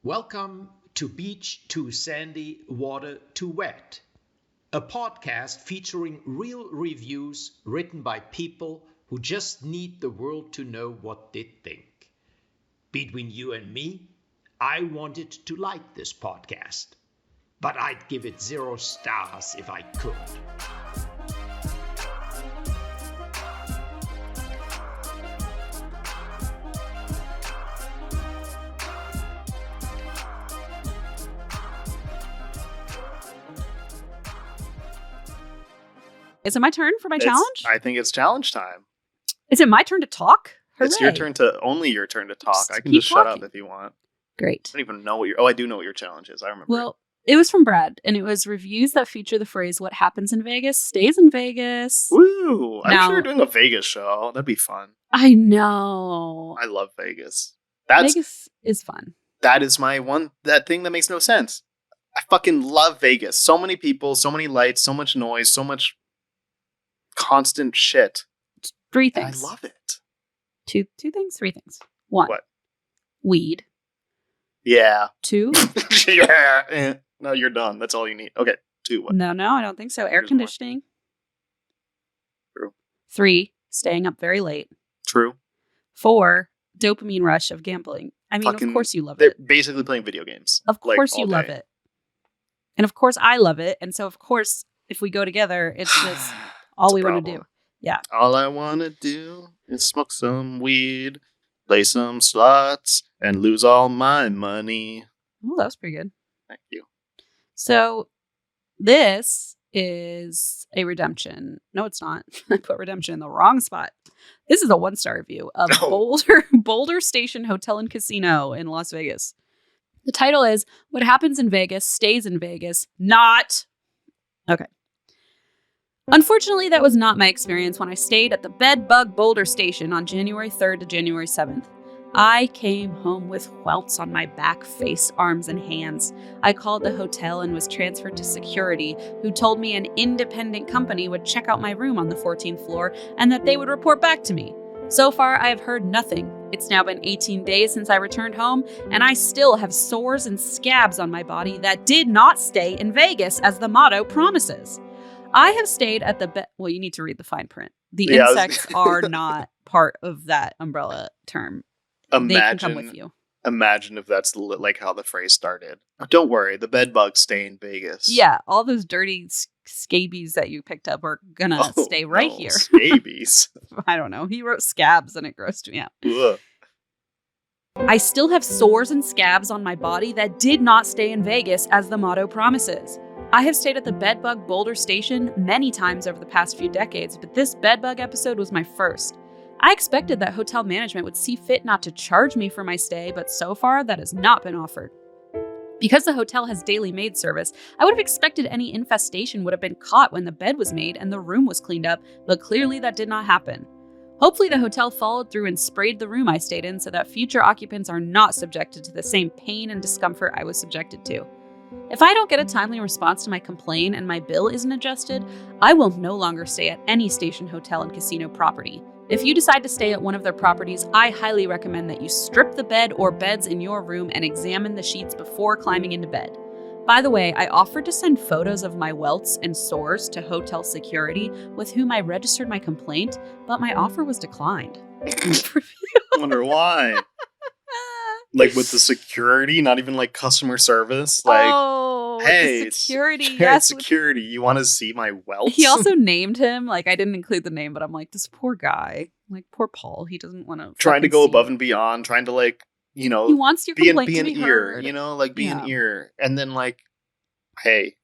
Welcome to Beach Too Sandy, Water Too Wet, a podcast featuring real reviews written by people who just need the world to know what they think. Between you and me, I wanted to like this podcast, but I'd give it 0 stars if I could. Is it my turn for my challenge? I think it's challenge time. Is it my turn to talk? Hooray. It's only your turn to talk. I can just shut up if you want. Great. I don't even know what I do know what your challenge is. I remember. Well, it was from Brad, and it was reviews that feature the phrase, "What happens in Vegas stays in Vegas." Woo! I'm Now, sure you're doing a Vegas show. That'd be fun. I know. I love Vegas. Vegas is fun. That is that thing that makes no sense. I fucking love Vegas. So many people, so many lights, so much noise, so much constant shit. 3 things. I love it. Two things, 3 things. 1. What? Weed. Yeah. 2. Yeah. No, you're done. That's all you need. Okay. 2. What? No, I don't think so. Air conditioning. True. 3. Staying up very late. True. 4. Dopamine rush of gambling. I mean, of course you love they're it. They're basically playing video games. Of course you love it. And of course I love it. And so of course, if we go together, it's just all we want to do. Yeah. All I want to do is smoke some weed, play some slots, and lose all my money. Oh, that was pretty good. Thank you. So this is a redemption. No, it's not. I put redemption in the wrong spot. This is a 1-star review of Boulder Station Hotel and Casino in Las Vegas. The title is "What Happens in Vegas Stays in Vegas." Not. Okay. Unfortunately, that was not my experience when I stayed at the Bed Bug Boulder Station on January 3rd to January 7th. I came home with welts on my back, face, arms, and hands. I called the hotel and was transferred to security, who told me an independent company would check out my room on the 14th floor and that they would report back to me. So far, I have heard nothing. It's now been 18 days since I returned home, and I still have sores and scabs on my body that did not stay in Vegas, as the motto promises. I have stayed at the well, you need to read the fine print. The insects are not part of that umbrella term. They can come with you. Imagine if that's like how the phrase started. Oh, don't worry, the bed bugs stay in Vegas. Yeah, all those dirty scabies that you picked up are gonna stay right here. Scabies? I don't know. He wrote scabs and it grossed me out. Ugh. I still have sores and scabs on my body that did not stay in Vegas, as the motto promises. I have stayed at the Bedbug Boulder Station many times over the past few decades, but this bedbug episode was my first. I expected that hotel management would see fit not to charge me for my stay, but so far that has not been offered. Because the hotel has daily maid service, I would have expected any infestation would have been caught when the bed was made and the room was cleaned up, but clearly that did not happen. Hopefully the hotel followed through and sprayed the room I stayed in so that future occupants are not subjected to the same pain and discomfort I was subjected to. If I don't get a timely response to my complaint and my bill isn't adjusted, I will no longer stay at any station, hotel, and casino property. If you decide to stay at one of their properties, I highly recommend that you strip the bed or beds in your room and examine the sheets before climbing into bed. By the way, I offered to send photos of my welts and sores to hotel security, with whom I registered my complaint, but my offer was declined. I wonder why. Like with the security, not even like customer service. Like, hey, security. Yes, security. You want to see my welts? He also named him. Like, I didn't include the name, but I'm like, this poor guy. Like, poor Paul. He doesn't want to. Trying to go above and beyond. Trying to like, you know, he wants your complaint be to an be ear. heard. You know, like be an ear, and then like, hey,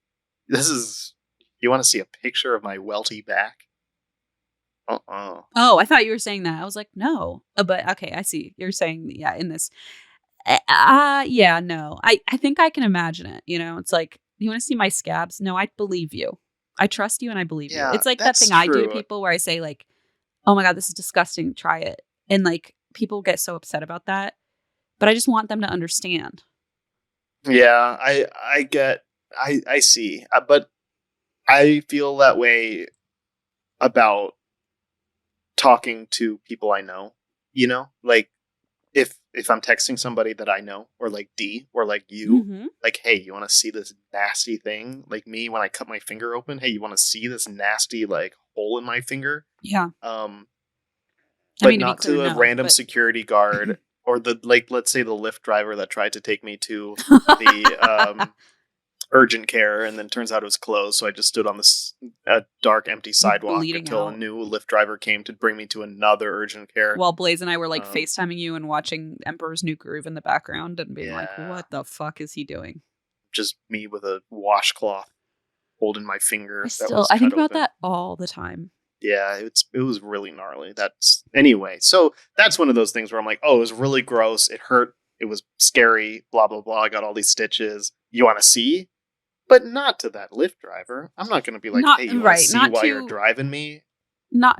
this is. You want to see a picture of my welty back? Oh, I thought you were saying that. I was like, no. But okay, I see. You're saying, yeah, in this. Yeah, no. I think I can imagine it. You know, it's like, you want to see my scabs? No, I believe you. I trust you and I believe you. It's like that thing I do to people where I say like, oh my God, this is disgusting. Try it. And like people get so upset about that. But I just want them to understand. Yeah, I see. But I feel that way about talking to people I know, you know, like if if I'm texting somebody that I know, or like D, or like you, like, hey, you want to see this nasty thing? Like me, when I cut my finger open, hey, you want to see this nasty like hole in my finger? Yeah. But not to a random security guard or let's say the Lyft driver that tried to take me to the urgent care, and then turns out it was closed. So I just stood on this dark, empty sidewalk until a new Lyft driver came to bring me to another urgent care. While Blaze and I were like FaceTiming you and watching Emperor's New Groove in the background and being like, what the fuck is he doing? Just me with a washcloth holding my finger. I think about that all the time. Yeah, it was really gnarly. Anyway, so that's one of those things where I'm like, oh, it was really gross. It hurt. It was scary. Blah, blah, blah. I got all these stitches. You want to see? But not to that Lyft driver. I'm not going to be like, hey, you want to see why you're driving me? No.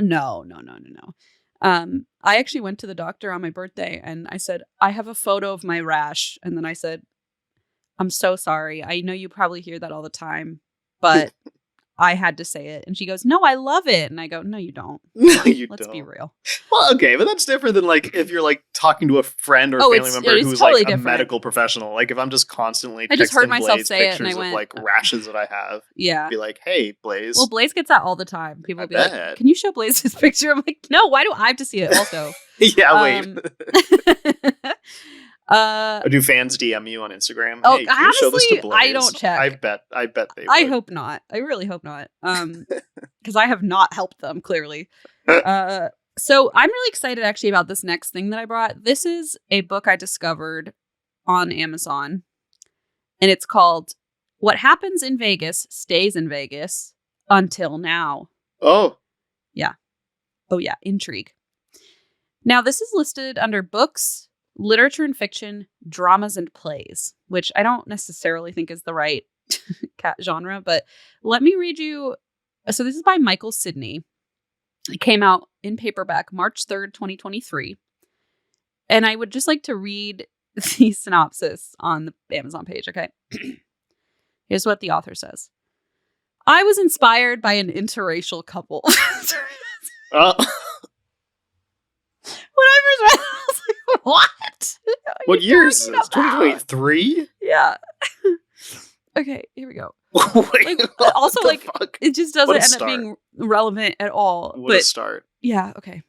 I actually went to the doctor on my birthday and I said, I have a photo of my rash. And then I said, I'm so sorry. I know you probably hear that all the time, but I had to say it. And she goes, no, I love it. And I go, no, you don't. No, you Let's don't. be real. Well, okay, but that's different than like if you're like talking to a friend or a family member who's totally like a medical professional. Like if I'm just constantly I just heard myself Blaze say it pictures and I went, of like rashes that I have. Yeah. Be like, hey, Blaze. Well, Blaze gets that all the time. People will be like, can you show Blaze this picture? I'm like, no, why do I have to see it also? Yeah, wait. Do fans DM you on Instagram? Oh, hey, can you show this to Blaze? I don't check. I bet they would. I hope not. I really hope not. Because I have not helped them, clearly. So I'm really excited actually about this next thing that I brought. This is a book I discovered on Amazon. And it's called What Happens in Vegas Stays in Vegas Until Now. Oh. Yeah. Oh, yeah. Intrigue. Now, this is listed under books, literature and fiction, dramas and plays, which I don't necessarily think is the right genre, but let me read you. So this is by Michael Sidney. It came out in paperback March 3rd, 2023. And I would just like to read the synopsis on the Amazon page, okay? Here's what the author says. I was inspired by an interracial couple. When I first read it, I was like, what? What year is this? 2023? Yeah. Okay, here we go. Wait, like, also, like, fuck? It just doesn't end up being relevant at all. What a start. Yeah, okay.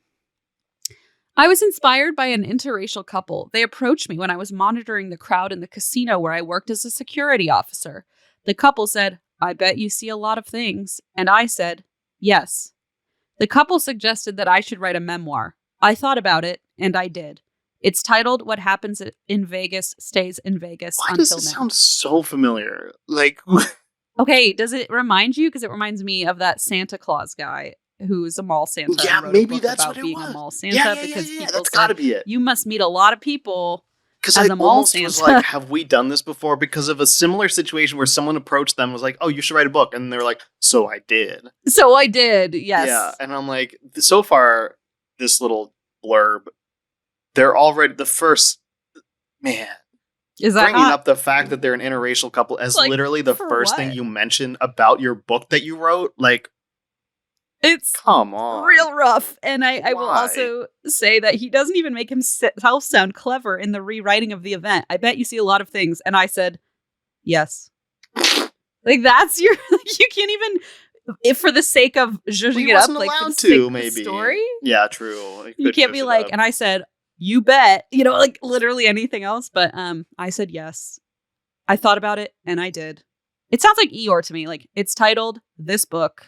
I was inspired by an interracial couple. They approached me when I was monitoring the crowd in the casino where I worked as a security officer. The couple said, I bet you see a lot of things. And I said, yes. The couple suggested that I should write a memoir. I thought about it, and I did. It's titled What Happens in Vegas Stays in Vegas Until Now. Why does it sound so familiar? Like, okay, does it remind you? Because it reminds me of that Santa Claus guy who's a mall Santa. Yeah, maybe that's about what it being was. A mall Santa because people that's said, gotta be it. You must meet a lot of people. Because I almost was like, have we done this before? Because of a similar situation where someone approached them and was like, oh, you should write a book. And they were like, so I did. So I did, yes. Yeah, and I'm like, so far, this little blurb, they're already the first, man. Is that bringing up the fact that they're an interracial couple as like, literally the first thing you mentioned about your book that you wrote? Like, it's come on, real rough. And I will also say that he doesn't even make himself sound clever in the rewriting of the event. I bet you see a lot of things. And I said, yes. Like, that's your, like, you can't even, if for the sake of zhuzhing it up, like, for the sake of the story. Yeah, true. You can't be like, and I said, you bet, you know, like literally anything else. But I said yes. I thought about it and I did. It sounds like Eeyore to me. Like, it's titled This Book.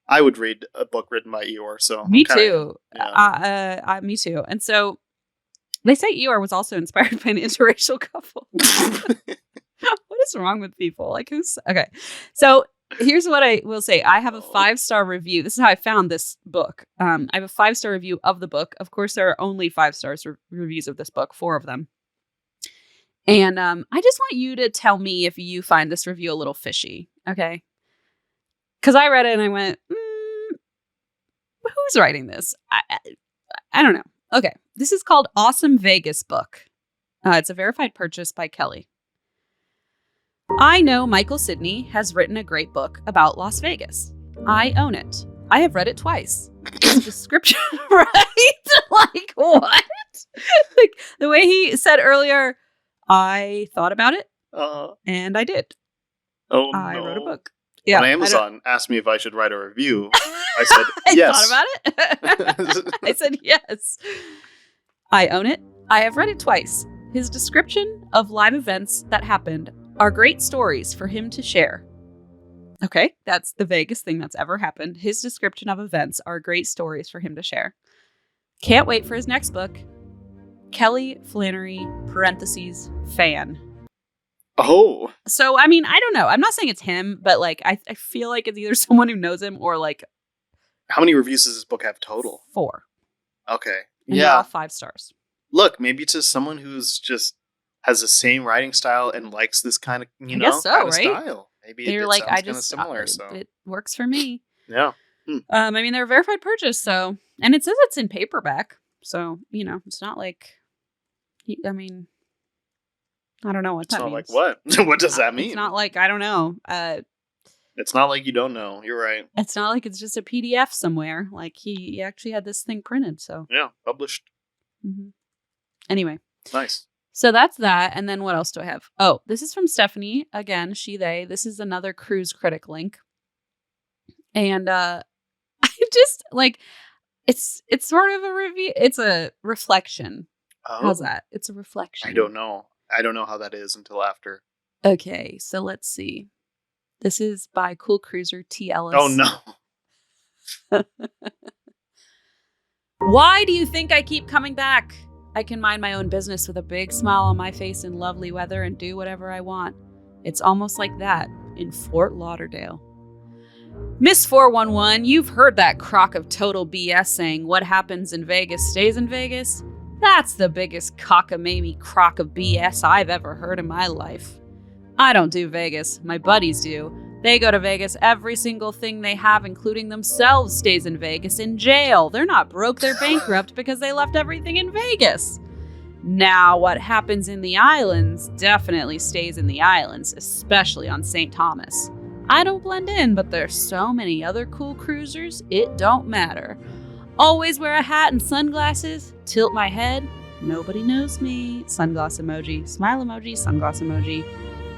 I would read a book written by Eeyore, so me too. Yeah. Me too. And so they say Eeyore was also inspired by an interracial couple. What is wrong with people? Like, who's okay? So here's what I will say. I have a 5-star review. This is how I found this book. I have a 5-star review of the book. Of course, there are only 5-star reviews of this book, 4 of them. And I just want you to tell me if you find this review a little fishy, okay? Because I read it and I went, who's writing this? I don't know. Okay. This is called Awesome Vegas Book. It's a verified purchase by Kelly. I know Michael Sidney has written a great book about Las Vegas. I own it. I have read it twice. his description, right? Like, what? Like, the way he said earlier, I thought about it, and I did. I wrote a book. Yeah, when Amazon asked me if I should write a review, I said yes. I thought about it. I said yes. I own it. I have read it twice. His description of live events that happened are great stories for him to share. Okay, that's the vaguest thing that's ever happened. His description of events are great stories for him to share. Can't wait for his next book. Kelly Flannery, parentheses, fan. Oh. So, I mean, I don't know. I'm not saying it's him, but like, I feel like it's either someone who knows him or like. How many reviews does this book have total? 4. Okay. And they're all 5 stars. Look, maybe it's just someone who's just has the same writing style and likes this kind of, I guess so, kind of right? style. Maybe they're it like, sounds kind of similar. So it works for me. Yeah. I mean, they're a verified purchase, so, and it says it's in paperback, so it's not like. I mean, I don't know what that means. It's not like what? What does that mean? It's not like, I don't know. It's not like you don't know. You're right. It's not like it's just a PDF somewhere. Like he actually had this thing printed. So yeah, published. Mm-hmm. Anyway. Nice. So that's that. And then what else do I have? Oh, this is from Stephanie. Again, she, they. This is another cruise critic link. And I just like, it's sort of a review. It's a reflection. Oh. How's that? It's a reflection. I don't know. I don't know how that is until after. Okay, so let's see. This is by Cool Cruiser T. Ellis. Oh, no. Why do you think I keep coming back? I can mind my own business with a big smile on my face in lovely weather and do whatever I want. It's almost like that in Fort Lauderdale. Miss 411, you've heard that crock of total BS saying what happens in Vegas stays in Vegas? That's the biggest cockamamie crock of BS I've ever heard in my life. I don't do Vegas. My buddies do. They go to Vegas. Every single thing they have, including themselves, stays in Vegas in jail. They're not broke. They're bankrupt because they left everything in Vegas. Now, what happens in the islands definitely stays in the islands, especially on St. Thomas. I don't blend in, but there's so many other cool cruisers, it don't matter. Always wear a hat and sunglasses, tilt my head, nobody knows me, sunglass emoji, smile emoji, sunglass emoji.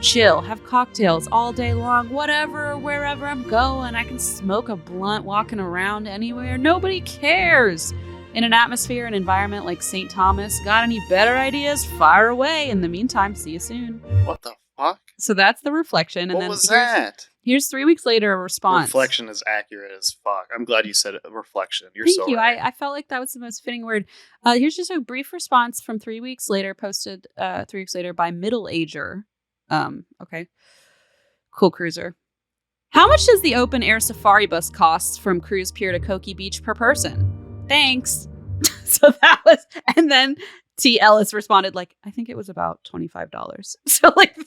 Chill, have cocktails all day long, whatever, wherever I'm going. I can smoke a blunt walking around anywhere, nobody cares. In an atmosphere and environment like St. Thomas, got any better ideas? Fire away. In the meantime, see you soon. What the fuck? So that's the reflection. And what then was that? Here's 3 weeks later a response. Reflection is accurate as fuck. I'm glad you said it. Reflection. You're Thank so you. right. I felt like that was the most fitting word. Here's just a brief response from 3 weeks later, posted 3 weeks later by Middle Ager. Okay. Cool Cruiser. How much does the open air safari bus cost from Cruise Pier to Coki Beach per person? Thanks. So that was, and then T. Ellis responded like, I think it was about $25. So like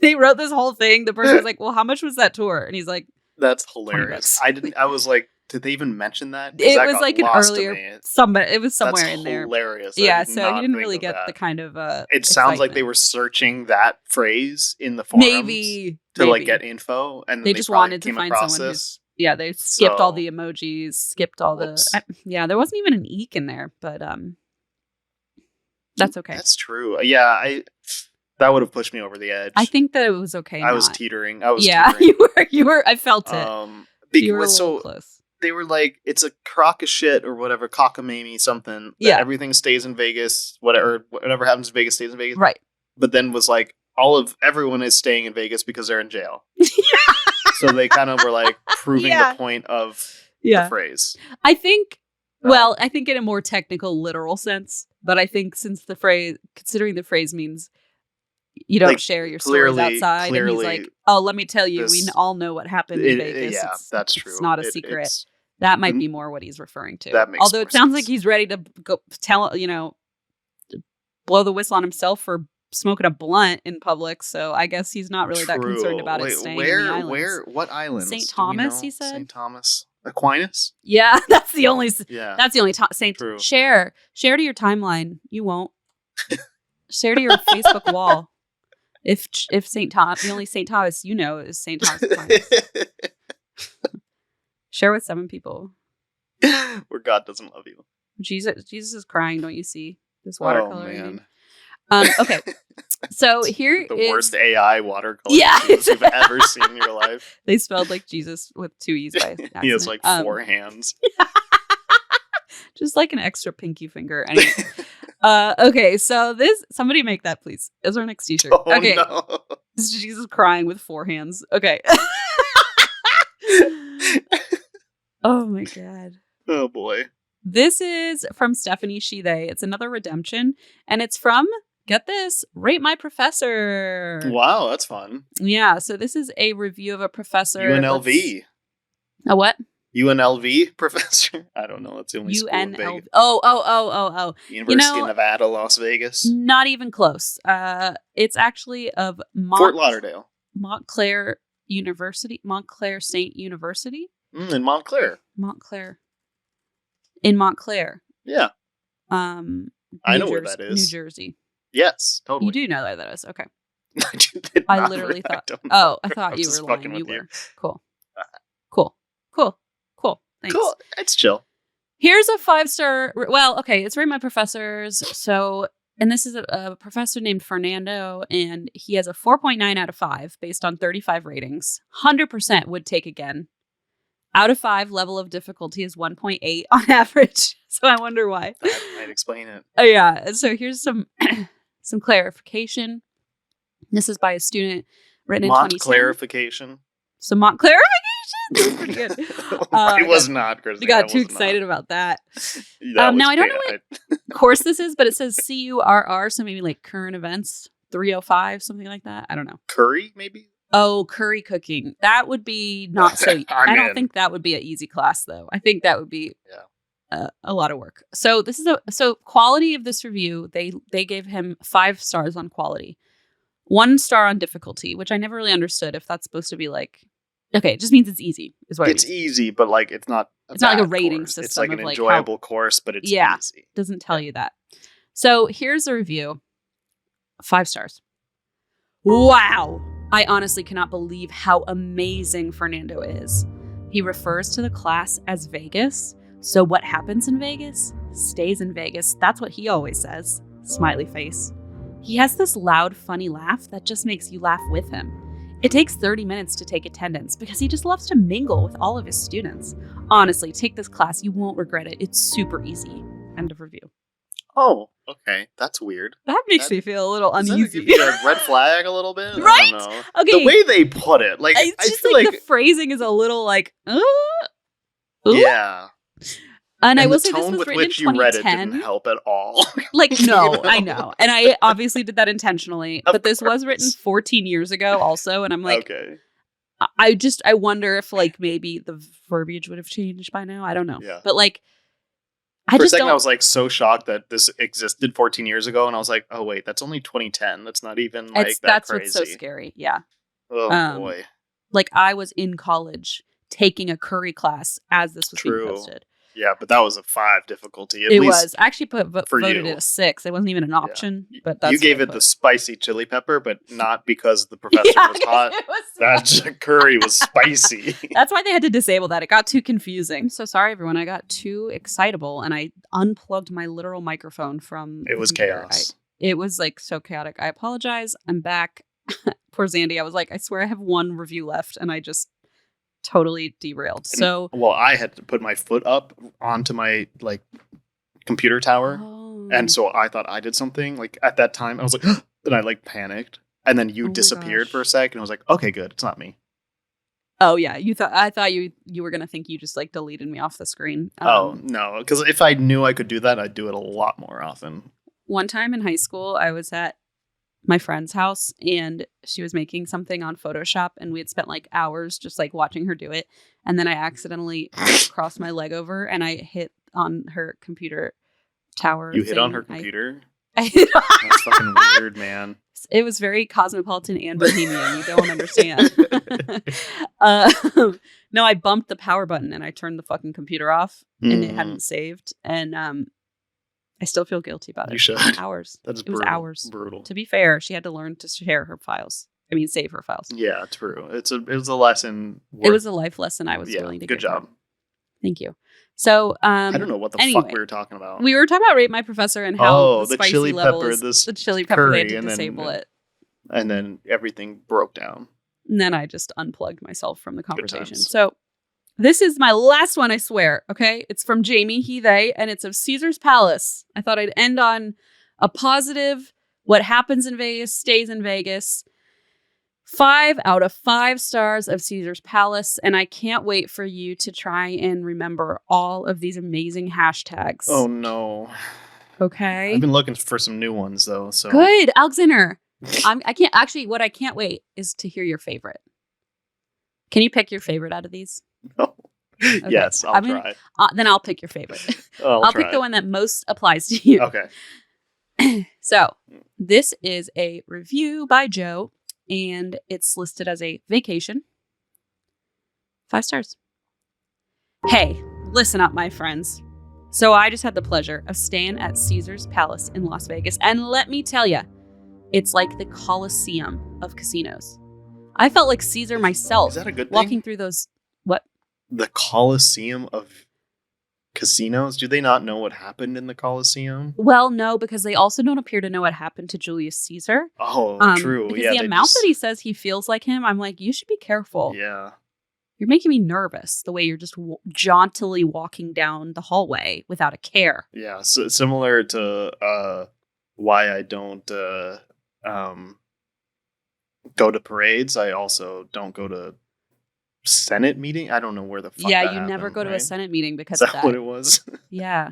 they wrote this whole thing. The person was like, well, how much was that tour? And he's like, that's hilarious. I was like, did they even mention that? It was like an earlier, it was somewhere in there. Hilarious. Yeah. So he didn't really get the kind of, it sounds like they were searching that phrase in the forums. Maybe. Like get info. And they just wanted to find someone who's, yeah, they skipped all the emojis, skipped all the, there wasn't even an eek in there, but, that's okay. That's true. Yeah, that would have pushed me over the edge. I think that it was okay. I was teetering. Teetering. You were. I felt it. You were a little close. They were like, it's a crock of shit or whatever, cockamamie something. Yeah. Everything stays in Vegas. Whatever happens in Vegas stays in Vegas. Right. But then was like, everyone is staying in Vegas because they're in jail. So they kind of were like proving the point of the phrase. I think. Well, I think in a more technical, literal sense, but I think since considering the phrase means you don't share your stories outside, and he's like, "Oh, let me tell you, we all know what happened in Vegas. Yeah, that's true. It's not a secret." That might be more what he's referring to. That makes Although it sounds sense. like he's ready to go blow the whistle on himself for smoking a blunt in public. So I guess he's not really that concerned about it staying in the islands. What islands? St. Thomas, he said. St. Thomas. Aquinas? Yeah, that's the only Saint. True. Share to your timeline. You won't. Share to your Facebook wall. If St. Thomas, the only St. Thomas you know is St. Thomas Aquinas. Share with 7 people. Where God doesn't love you. Jesus is crying. Don't you see this watercolor? Oh, man. Okay. So here the is worst AI watercolor you've ever seen in your life. They spelled like Jesus with 2 E's by accident. He has like 4 hands. Just like an extra pinky finger. Anyway. Okay, so somebody make that, please. Is our next t-shirt. Oh, okay. No. This is Jesus crying with 4 hands. Okay. Oh my God. Oh boy. This is from Stephanie She/They. It's another redemption. And it's from, get this, Rate My Professor. Wow, that's fun. Yeah, so this is a review of a professor. UNLV. A what? UNLV professor? I don't know. That's the only school in Vegas. Oh. University of Nevada, Las Vegas. Not even close. It's actually of Fort Lauderdale. Montclair University. Montclair State University? In Montclair. In Montclair. Yeah. I know where that is. New Jersey. Yes, totally. You do know where that is. Okay. I literally thought. I thought you were lying. You were. Cool. Thanks. Cool. It's chill. Here's a 5-star. Well, okay. It's Rate My Professors. So, and this is a professor named Fernando, and he has a 4.9 out of 5 based on 35 ratings. 100% would take again. Out of 5, level of difficulty is 1.8 on average. So I wonder why. That might explain it. Oh yeah. So here's some some clarification. This is by a student written in 2010. Clarification. So clarification. That's pretty good. It was not, Chris. You got too excited about that. Now I don't know what course this is, but it says CURR, so maybe like current events 305, something like that. I don't know. Curry, maybe. Oh, curry cooking. That would be not so. I don't think that would be an easy class, though. I think that would be a lot of work. So this is quality of this review. They gave him 5 stars on quality, 1 star on difficulty, which I never really understood if that's supposed to be like. Okay, it just means it's easy. Is what it's easy, but like it's not. It's not like a rating course. system. It's like an enjoyable course, but it's easy. Doesn't tell you that. So here's a review. 5 stars. Wow. I honestly cannot believe how amazing Fernando is. He refers to the class as Vegas. So what happens in Vegas stays in Vegas. That's what he always says. Smiley face. He has this loud, funny laugh that just makes you laugh with him. It takes 30 minutes to take attendance because he just loves to mingle with all of his students. Honestly, take this class. You won't regret it. It's super easy. End of review. Oh, okay. That's weird. That makes me feel a little uneasy. A red flag a little bit? Right? I don't know. Okay. The way they put it, like, it's I just feel like the phrasing is a little like, yeah. And I will the say this tone was with written which in 2010. you read it didn't help at all. Like, no, You know? I know. And I obviously did that intentionally. Of but this course. was written 14 years ago also. And I'm like, okay. I wonder if like maybe the verbiage would have changed by now. I don't know. Yeah. But like, For a second, I was like so shocked that this existed 14 years ago. And I was like, oh, wait, that's only 2010. That's not even like that's crazy. what's so scary. Yeah. Oh, boy. Like I was in college taking a curry class as this was being posted. Yeah, but that was a 5 difficulty. It was. I actually voted you. it a 6. It wasn't even an option. Yeah. But that's you gave it the spicy chili pepper, but not because the professor was hot. That curry was spicy. That's why they had to disable that. It got too confusing. So sorry, everyone. I got too excitable and I unplugged my literal microphone from. It was chaos. It was like so chaotic. I apologize. I'm back. Poor Zandy. I was like, I swear I have 1 review left, and I just totally derailed. So I had to put my foot up onto my like computer tower, and so I thought I did something. Like at that time, I was like, and I like panicked, and then you disappeared for a second. I was like, okay, good, it's not me. Oh yeah, I thought you were gonna think you just like deleted me off the screen. Oh no, because if I knew I could do that, I'd do it a lot more often. One time in high school, I was at my friend's house and she was making something on Photoshop and we had spent like hours just like watching her do it. And then I accidentally crossed my leg over and I hit on her computer tower. You hit on her computer? I hit on That's fucking weird, man. It was very cosmopolitan and bohemian. You don't understand. No, I bumped the power button and I turned the fucking computer off and it hadn't saved. And I still feel guilty about it. You should. Hours. That's it was hours. Brutal. To be fair, she had to learn to share her files. I mean, save her files. Yeah, true. It was a lesson. It was a life lesson I was willing to good give job. her. Thank you. So, I don't know what the fuck we were talking about. We were talking about Rate My Professor and how the spicy chili level pepper, is the chili pepper. They had to disable it. And then everything broke down. And then I just unplugged myself from the conversation. So this is my last one, I swear. Okay. It's from Jamie, he, they, and it's of Caesar's Palace. I thought I'd end on a positive. What happens in Vegas stays in Vegas. 5 out of 5 stars of Caesar's Palace. And I can't wait for you to try and remember all of these amazing hashtags. Oh, no. Okay. I've been looking for some new ones, though. So good, Alexander. What I can't wait is to hear your favorite. Can you pick your favorite out of these? No. Okay. Yes, I'll try. Then I'll pick your favorite. I'll pick the one that most applies to you. Okay. So this is a review by Joe, and it's listed as a vacation. 5 stars. Hey, listen up, my friends. So I just had the pleasure of staying at Caesar's Palace in Las Vegas, and let me tell you, it's like the Colosseum of casinos. I felt like Caesar myself. Is that a good thing? Walking through those. What? The Colosseum of casinos? Do they not know what happened in the Colosseum? Well, no, because they also don't appear to know what happened to Julius Caesar. Oh, true. Because the amount that he says he feels like him, I'm like, you should be careful. Yeah. You're making me nervous the way you're just jauntily walking down the hallway without a care. Yeah, so similar to why I don't go to parades. I also don't go to Senate meeting. I don't know where the fuck Yeah, that you happened, never go to a Senate meeting because Is of that that. what it was? Yeah.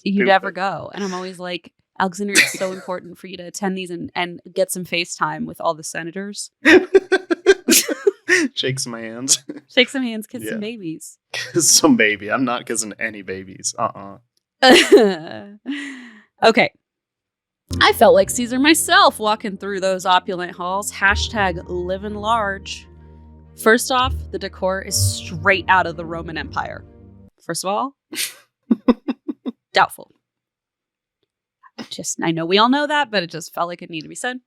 You never go. And I'm always like, Alexander, it's so important for you to attend these and get some FaceTime with all the senators. Shake some hands. Shake some hands, kiss some babies. Kiss some baby. I'm not kissing any babies. Okay. I felt like Caesar myself walking through those opulent halls. Hashtag living large. First off, the decor is straight out of the Roman Empire. First of all, doubtful. I know we all know that, but it just felt like it needed to be said.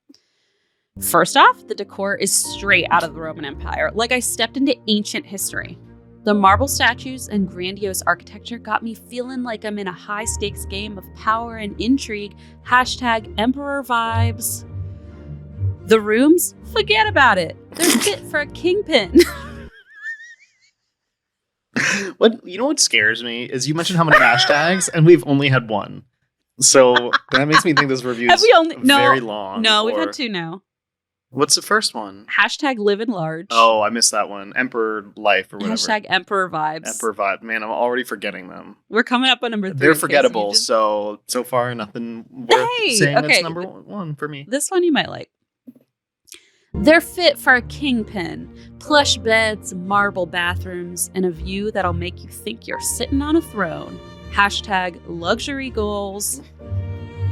First off, the decor is straight out of the Roman Empire. Like I stepped into ancient history. The marble statues and grandiose architecture got me feeling like I'm in a high-stakes game of power and intrigue. Hashtag emperor vibes. The rooms? Forget about it. They're fit for a kingpin. What scares me is you mentioned how many hashtags, and we've only had one. So that makes me think this review is very long. No, we've had 2 now. What's the first one? Hashtag living large. Oh, I missed that one. Emperor life or whatever. Hashtag emperor vibes. Emperor vibe. Man, I'm already forgetting them. We're coming up on number 3. They're forgettable. So far, nothing worth saying that's number 1 for me. This one you might like. They're fit for a kingpin. Plush beds, marble bathrooms, and a view that'll make you think you're sitting on a throne. Hashtag luxury goals.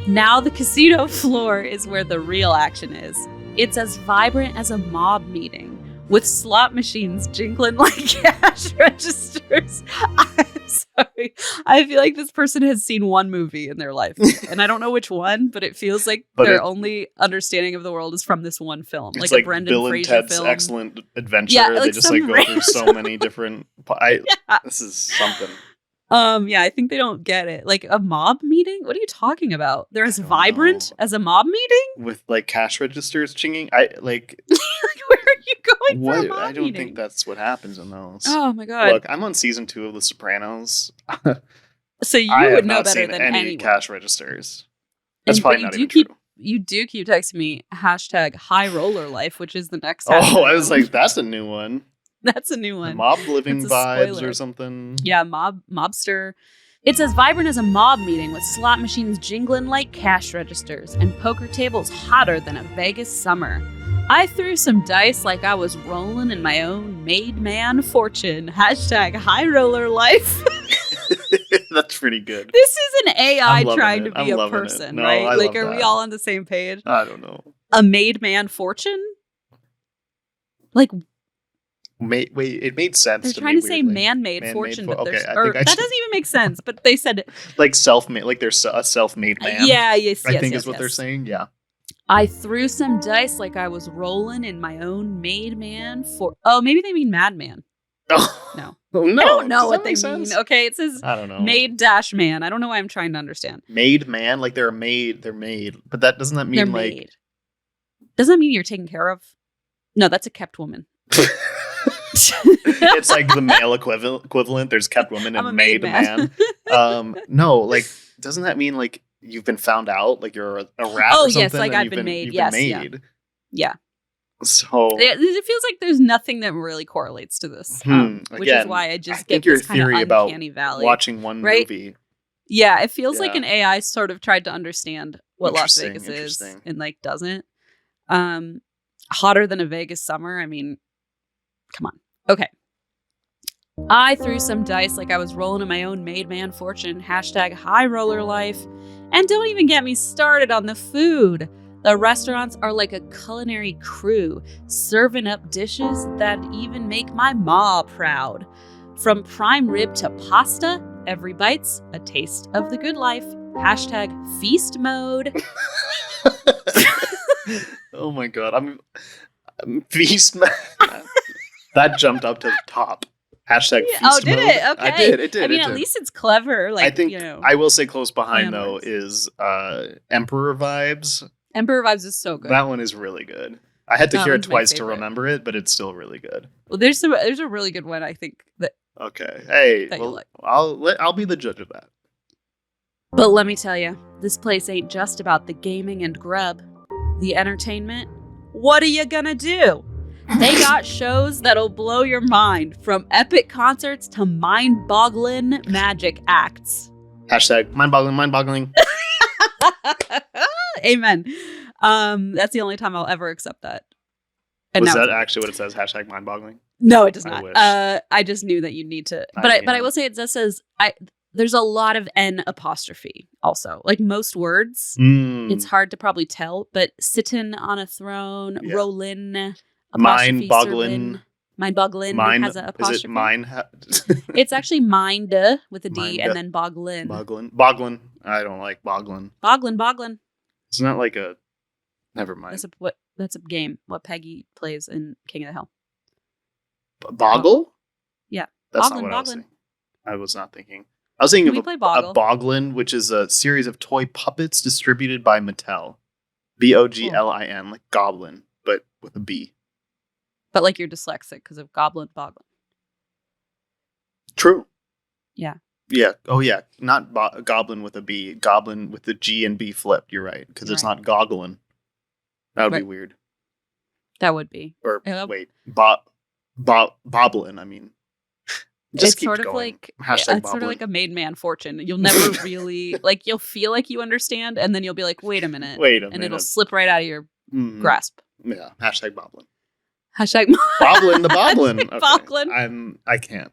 Now the casino floor is where the real action is. It's as vibrant as a mob meeting, with slot machines jingling like cash registers. I'm sorry. I feel like this person has seen one movie in their life. And I don't know which one, but it feels like their only understanding of the world is from this one film. It's like a Brendan Bill Fraser and Ted's film. Excellent Adventure. Yeah, they just go through so many different... This is something. Yeah, I think they don't get it. Like a mob meeting? What are you talking about? They're as vibrant as a mob meeting? With like cash registers chinging? Where are you going for a mob I don't meeting? think that's what happens in those. Oh my god. Look, I'm on season 2 of The Sopranos. So you would know better than anyone. Cash registers. That's probably not even true. You do keep texting me hashtag high roller life, which is the next hashtag. Oh, I was like, that's a new one. That's a new one. The mob living vibes or something. Yeah, mobster. It's as vibrant as a mob meeting with slot machines jingling like cash registers and poker tables hotter than a Vegas summer. I threw some dice like I was rolling in my own made man fortune. Hashtag high roller life. That's pretty good. This is an AI trying to be a person, no, right? Like, are we all on the same page? I don't know. A made man fortune? Like... Wait, it made sense. They're trying to say man-made fortune, but that doesn't even make sense. But they said like self-made, like there's a self-made man. Yeah, yes, I think is what they're saying. Yeah. I threw some dice like I was rolling in my own made man for. Oh, maybe they mean madman. No. Oh, no. I don't know Does what that they make mean. sense? Okay, it says I don't know. maid-man. I don't know why I'm trying to understand. Made man? Like they're a maid. They're made. But doesn't that mean They're like... maid. Doesn't that mean you're taken care of? No, that's a kept woman. It's like the male equivalent. There's kept woman and made man. No, like, doesn't that mean like you've been found out? Like you're a rat or something? Yes, like I've been made. Yes, been made. Yeah. So it feels like there's nothing that really correlates to this, which is why I just get this kind of uncanny valley. Watching one movie. Yeah, it feels like an AI sort of tried to understand what Las Vegas is and like doesn't. Hotter than a Vegas summer. I mean, come on. Okay. I threw some dice like I was rolling in my own made man fortune. #high roller life. And don't even get me started on the food. The restaurants are like a culinary crew, serving up dishes that even make my ma proud. From prime rib to pasta, every bite's a taste of the good life. #feast mode. Oh my god, I'm feast mode. That jumped up to the top. #feast mode. Oh, did it? Okay. I did. It did. I mean, at least it's clever. Like, I think I will say close behind though is Emperor Vibes. Emperor Vibes is so good. That one is really good. I had to hear it twice to remember it, but it's still really good. Well, there's a really good one I think that. Okay. Hey, like. I'll be the judge of that. But let me tell you, this place ain't just about the gaming and grub, the entertainment. What are you gonna do? They got shows that'll blow your mind, from epic concerts to mind-boggling magic acts. #mindboggling. Amen. That's the only time I'll ever accept that. And was that actually what it says? #mindboggling? No, it does not. I just knew that you'd need to. But I will say it just says there's a lot of N apostrophe also. Like most words, it's hard to probably tell. But sitting on a throne, rollin', mind-boggling. Mind-boggling has an apostrophe. Is it mind? It's actually mind with a D and then bogglin. Bogglin. I don't like bogglin. Bogglin. It's not like a... Never mind. That's a game. What Peggy plays in King of the Hill. Boggle? Yeah. That's not what I was thinking. I was not thinking. I was thinking of a Bogglin, which is a series of toy puppets distributed by Mattel. Boglin, like goblin, but with a B. But like you're dyslexic because of goblin, boglin. True. Yeah. Yeah. Oh, yeah. Not goblin with a B. Goblin with the G and B flipped. You're right. Because it's not goggling. That would be weird. That would be. Or wait. Boblin, I mean. Just it's sort of like it's sort of like a made man fortune. You'll never really like you'll feel like you understand, and then you'll be like, wait a minute. And it'll slip right out of your grasp. Yeah. #boblin. Boblin the Boblin. Okay. Boblin. I can't.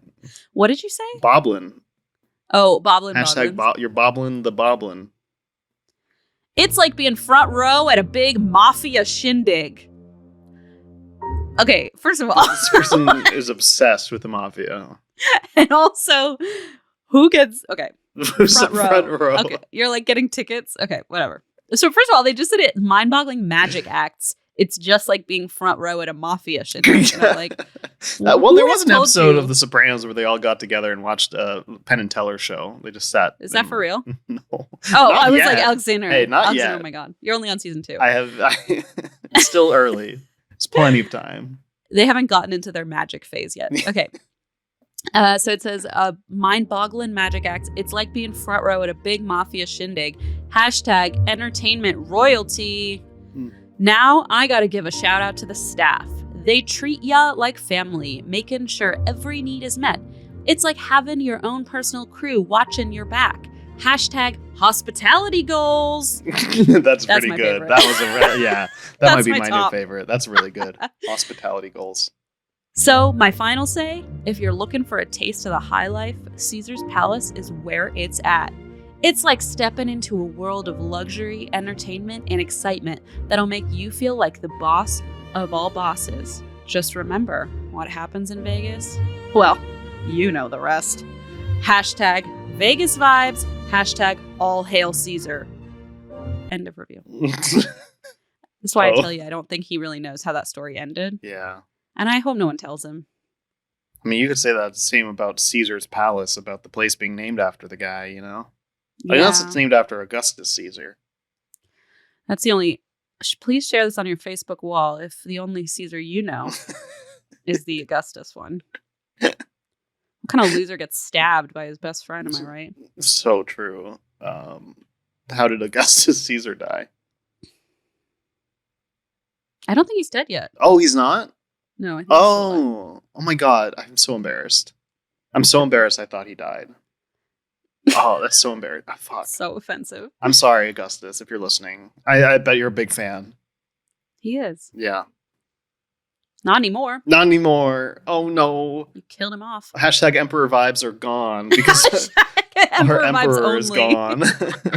What did you say? Boblin. Oh, Boblin. You're Boblin the Boblin. It's like being front row at a big mafia shindig. Okay, first of all, this person is obsessed with the mafia. And also, who gets front row? Okay, you're like getting tickets. Okay, whatever. So first of all, they just did it mind-boggling magic acts. It's just like being front row at a mafia shindig. You know, like, well, there was an episode of The Sopranos where they all got together and watched a Penn and Teller show. They just sat. Is that for real? No. Oh, I was like Alexander. Hey, not Alexander, yet. Oh my god, you're only on season 2. It's still early. It's plenty of time. They haven't gotten into their magic phase yet. Okay. So it says, mind-boggling magic acts. It's like being front row at a big mafia shindig. #entertainment royalty. Now I gotta give a shout out to the staff. They treat ya like family, making sure every need is met. It's like having your own personal crew watching your back. #hospitality goals. That's pretty good. Favorite. That was that might be my new favorite. That's really good. Hospitality goals. So my final say, if you're looking for a taste of the high life, Caesar's Palace is where it's at. It's like stepping into a world of luxury, entertainment, and excitement that'll make you feel like the boss of all bosses. Just remember, what happens in Vegas? Well, you know the rest. #Vegas vibes. #all hail Caesar. End of review. That's why I tell you, I don't think he really knows how that story ended. Yeah. And I hope no one tells him. I mean, you could say that same about Caesar's Palace, about the place being named after the guy, you know? Yeah. Unless it's named after Augustus Caesar. That's the only... Please share this on your Facebook wall if the only Caesar you know is the Augustus one. What kind of loser gets stabbed by his best friend, am I right? So true. How did Augustus Caesar die? I don't think he's dead yet. Oh, he's not? No, I think oh my God. I'm so embarrassed. I'm so embarrassed I thought he died. Oh, that's so embarrassing. Oh, fuck. So offensive. I'm sorry, Augustus, if you're listening. I bet you're a big fan. He is. Yeah. Not anymore. Not anymore. Oh, no. You killed him off. Hashtag Emperor vibes are gone because our Emperor is gone.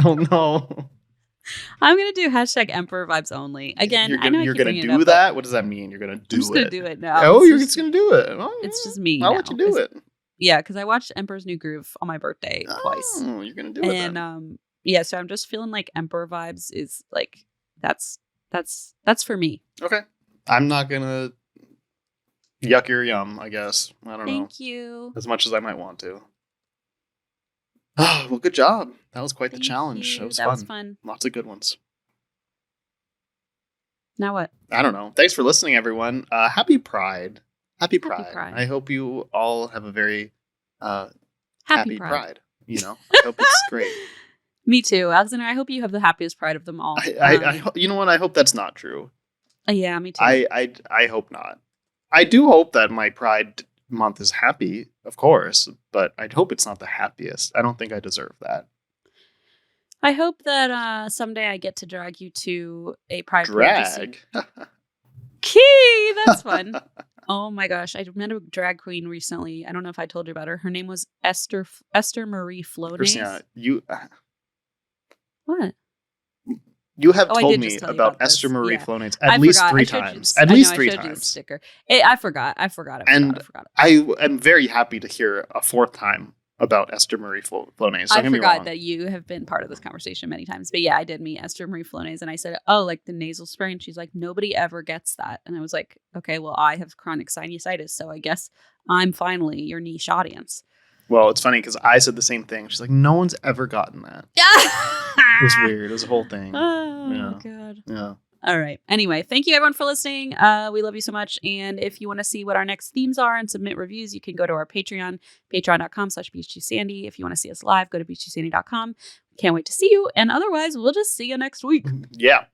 Oh, no. I'm going to do hashtag Emperor vibes only. Again, I know you're going to do that? What does that mean? You're going to do it? I'm just going to do it now. Oh, you're just going to do it. Oh, it's just me. Why would you do it? Yeah, because I watched Emperor's New Groove on my birthday twice. Oh, you're going to do it And yeah, so I'm just feeling like Emperor vibes is like, that's for me. Okay. I'm not going to yuck your yum, I guess. I don't know. Thank you. As much as I might want to. Oh, well, good job. That was quite the challenge. It was fun. Was fun. Lots of good ones. Now what? I don't know. Thanks for listening, everyone. Happy Pride. Happy Pride. I hope you all have a very happy Pride. You know, I hope it's great. Me too, Alexander. I hope you have the happiest Pride of them all. You know what? I hope that's not true. Yeah, me too. I hope not. I do hope that my Pride month is happy, of course, but I hope it's not the happiest. I don't think I deserve that. I hope that someday I get to drag you to a Pride parade. Key, that's fun. Oh my gosh, I met a drag queen recently. I don't know if I told you about her. Her name was Esther Marie Flonase. Christina, what? You have told me about Esther Marie Flonase at least 3 times. At least 3 times. Sticker. I forgot. I forgot. I am very happy to hear a 4th time about Esther Marie Flonase. I forgot that you have been part of this conversation many times. But yeah, I did meet Esther Marie Flonase, and I said, oh, like the nasal spray. And she's like, nobody ever gets that. And I was like, okay, well, I have chronic sinusitis, so I guess I'm finally your niche audience. Well, it's funny because I said the same thing. She's like, no one's ever gotten that. It was weird. It was a whole thing. Oh, God. Yeah. All right. Anyway, thank you everyone for listening. We love you so much. And if you want to see what our next themes are and submit reviews, you can go to our Patreon, patreon.com/beach2sandy. If you want to see us live, go to beach2sandy.com. Can't wait to see you. And otherwise, we'll just see you next week. Yeah.